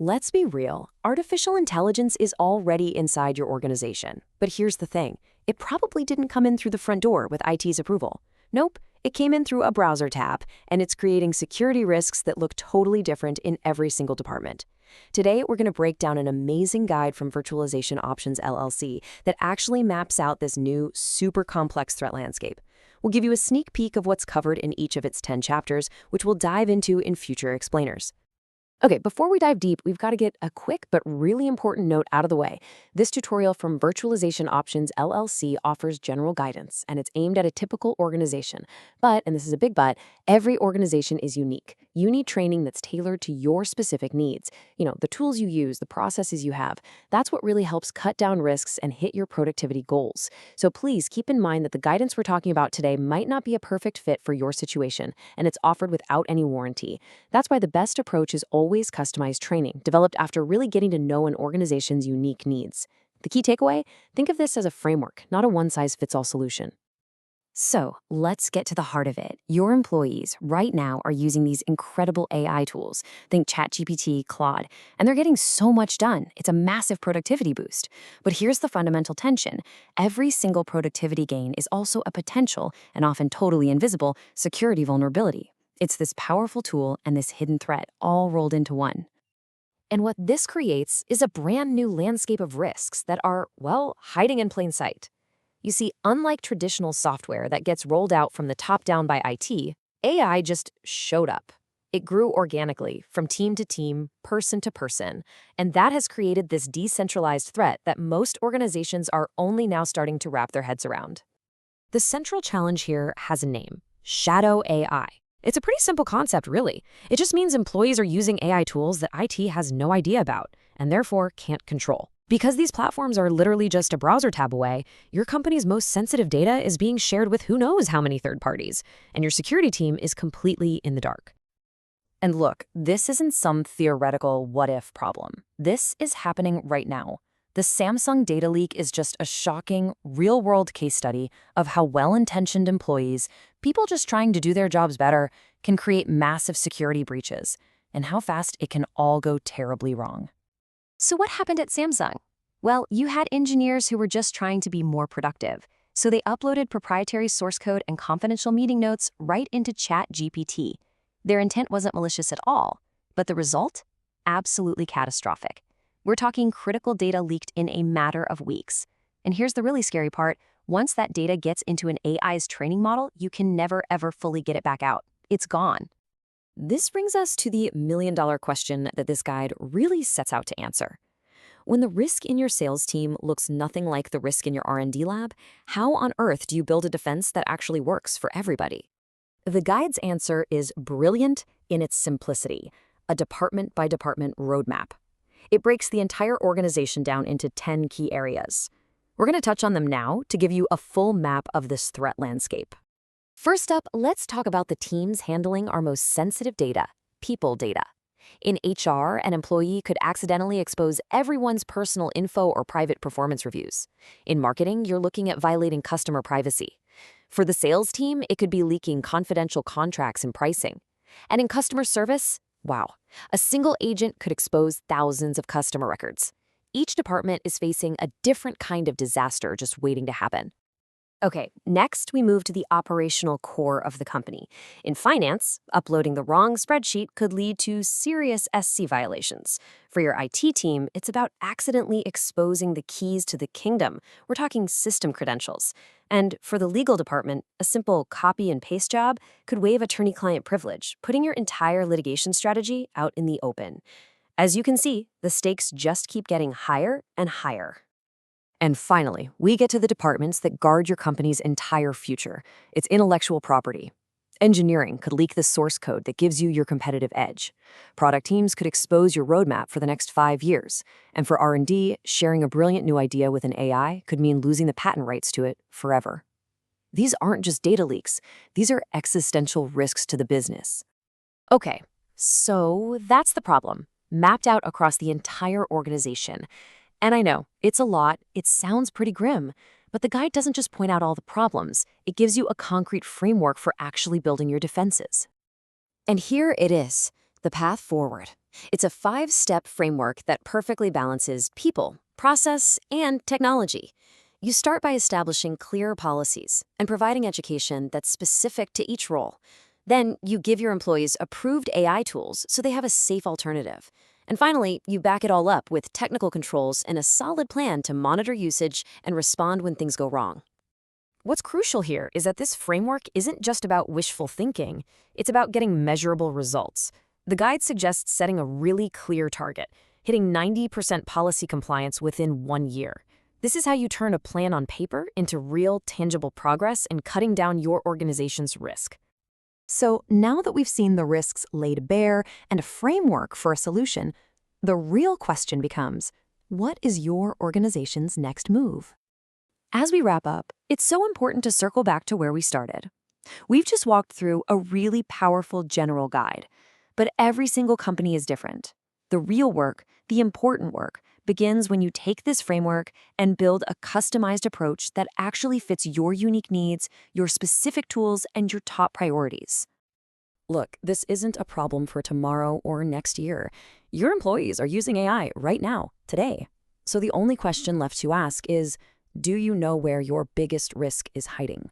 Let's be real. Artificial intelligence is already inside your organization. But here's the thing. It probably didn't come in through the front door with IT's approval. Nope, it came in through a browser tab, and it's creating security risks that look totally different in every single department. Today, we're going to break down an amazing guide from Virtualization Options LLC that actually maps out this new, super complex threat landscape. We'll give you a sneak peek of what's covered in each of its 10 chapters, which we'll dive into in future explainers. Okay, before we dive deep, we've got to get a quick but really important note out of the way. This tutorial from Virtualization Options LLC offers general guidance, and it's aimed at a typical organization. But, and this is a big but, every organization is unique. You need training that's tailored to your specific needs. The tools you use, the processes you have. That's what really helps cut down risks and hit your productivity goals. So please keep in mind that the guidance we're talking about today might not be a perfect fit for your situation, and it's offered without any warranty. That's why the best approach is always customized training, developed after really getting to know an organization's unique needs. The key takeaway? Think of this as a framework, not a one-size-fits-all solution. So, let's get to the heart of it. Your employees right now are using these incredible AI tools. Think ChatGPT, Claude, and they're getting so much done. It's a massive productivity boost. But here's the fundamental tension. Every single productivity gain is also a potential, and often totally invisible, security vulnerability. It's this powerful tool and this hidden threat all rolled into one. And what this creates is a brand new landscape of risks that are, well, hiding in plain sight. You see, unlike traditional software that gets rolled out from the top down by IT, AI just showed up. It grew organically, from team to team, person to person, and that has created this decentralized threat that most organizations are only now starting to wrap their heads around. The central challenge here has a name: Shadow AI. It's a pretty simple concept, really. It just means employees are using AI tools that IT has no idea about, and therefore can't control. Because these platforms are literally just a browser tab away, your company's most sensitive data is being shared with who knows how many third parties, and your security team is completely in the dark. And look, this isn't some theoretical what-if problem. This is happening right now. The Samsung data leak is just a shocking, real-world case study of how well-intentioned employees, people just trying to do their jobs better, can create massive security breaches, and how fast it can all go terribly wrong. So what happened at Samsung? Well, you had engineers who were just trying to be more productive, so they uploaded proprietary source code and confidential meeting notes right into ChatGPT. Their intent wasn't malicious at all, but the result? Absolutely catastrophic. We're talking critical data leaked in a matter of weeks. And here's the really scary part. Once that data gets into an AI's training model, you can never, ever fully get it back out. It's gone. This brings us to the million-dollar question that this guide really sets out to answer. When the risk in your sales team looks nothing like the risk in your R&D lab, how on earth do you build a defense that actually works for everybody? The guide's answer is brilliant in its simplicity, a department-by-department roadmap. It breaks the entire organization down into 10 key areas. We're going to touch on them now to give you a full map of this threat landscape. First up, let's talk about the teams handling our most sensitive data, people data. In HR, an employee could accidentally expose everyone's personal info or private performance reviews. In marketing, you're looking at violating customer privacy. For the sales team, it could be leaking confidential contracts and pricing. And in customer service, wow, a single agent could expose thousands of customer records. Each department is facing a different kind of disaster just waiting to happen. Okay, next we move to the operational core of the company. In finance, uploading the wrong spreadsheet could lead to serious SC violations. For your IT team, it's about accidentally exposing the keys to the kingdom. We're talking system credentials. And for the legal department, a simple copy and paste job could waive attorney-client privilege, putting your entire litigation strategy out in the open. As you can see, the stakes just keep getting higher and higher. And finally, we get to the departments that guard your company's entire future. It's intellectual property. Engineering could leak the source code that gives you your competitive edge. Product teams could expose your roadmap for the next 5 years. And for R&D, sharing a brilliant new idea with an AI could mean losing the patent rights to it forever. These aren't just data leaks. These are existential risks to the business. Okay, so that's the problem, mapped out across the entire organization. And I know, it's a lot, it sounds pretty grim, but the guide doesn't just point out all the problems, it gives you a concrete framework for actually building your defenses. And here it is, the path forward. It's a 5-step framework that perfectly balances people, process, and technology. You start by establishing clear policies and providing education that's specific to each role. Then you give your employees approved AI tools so they have a safe alternative. And finally, you back it all up with technical controls and a solid plan to monitor usage and respond when things go wrong. What's crucial here is that this framework isn't just about wishful thinking, it's about getting measurable results. The guide suggests setting a really clear target, hitting 90% policy compliance within 1 year. This is how you turn a plan on paper into real, tangible progress and cutting down your organization's risk. So now that we've seen the risks laid bare and a framework for a solution, the real question becomes, what is your organization's next move? As we wrap up, it's so important to circle back to where we started. We've just walked through a really powerful general guide, but every single company is different. The real work, the important work, begins when you take this framework and build a customized approach that actually fits your unique needs, your specific tools, and your top priorities. Look, this isn't a problem for tomorrow or next year. Your employees are using AI right now, today. So the only question left to ask is, do you know where your biggest risk is hiding?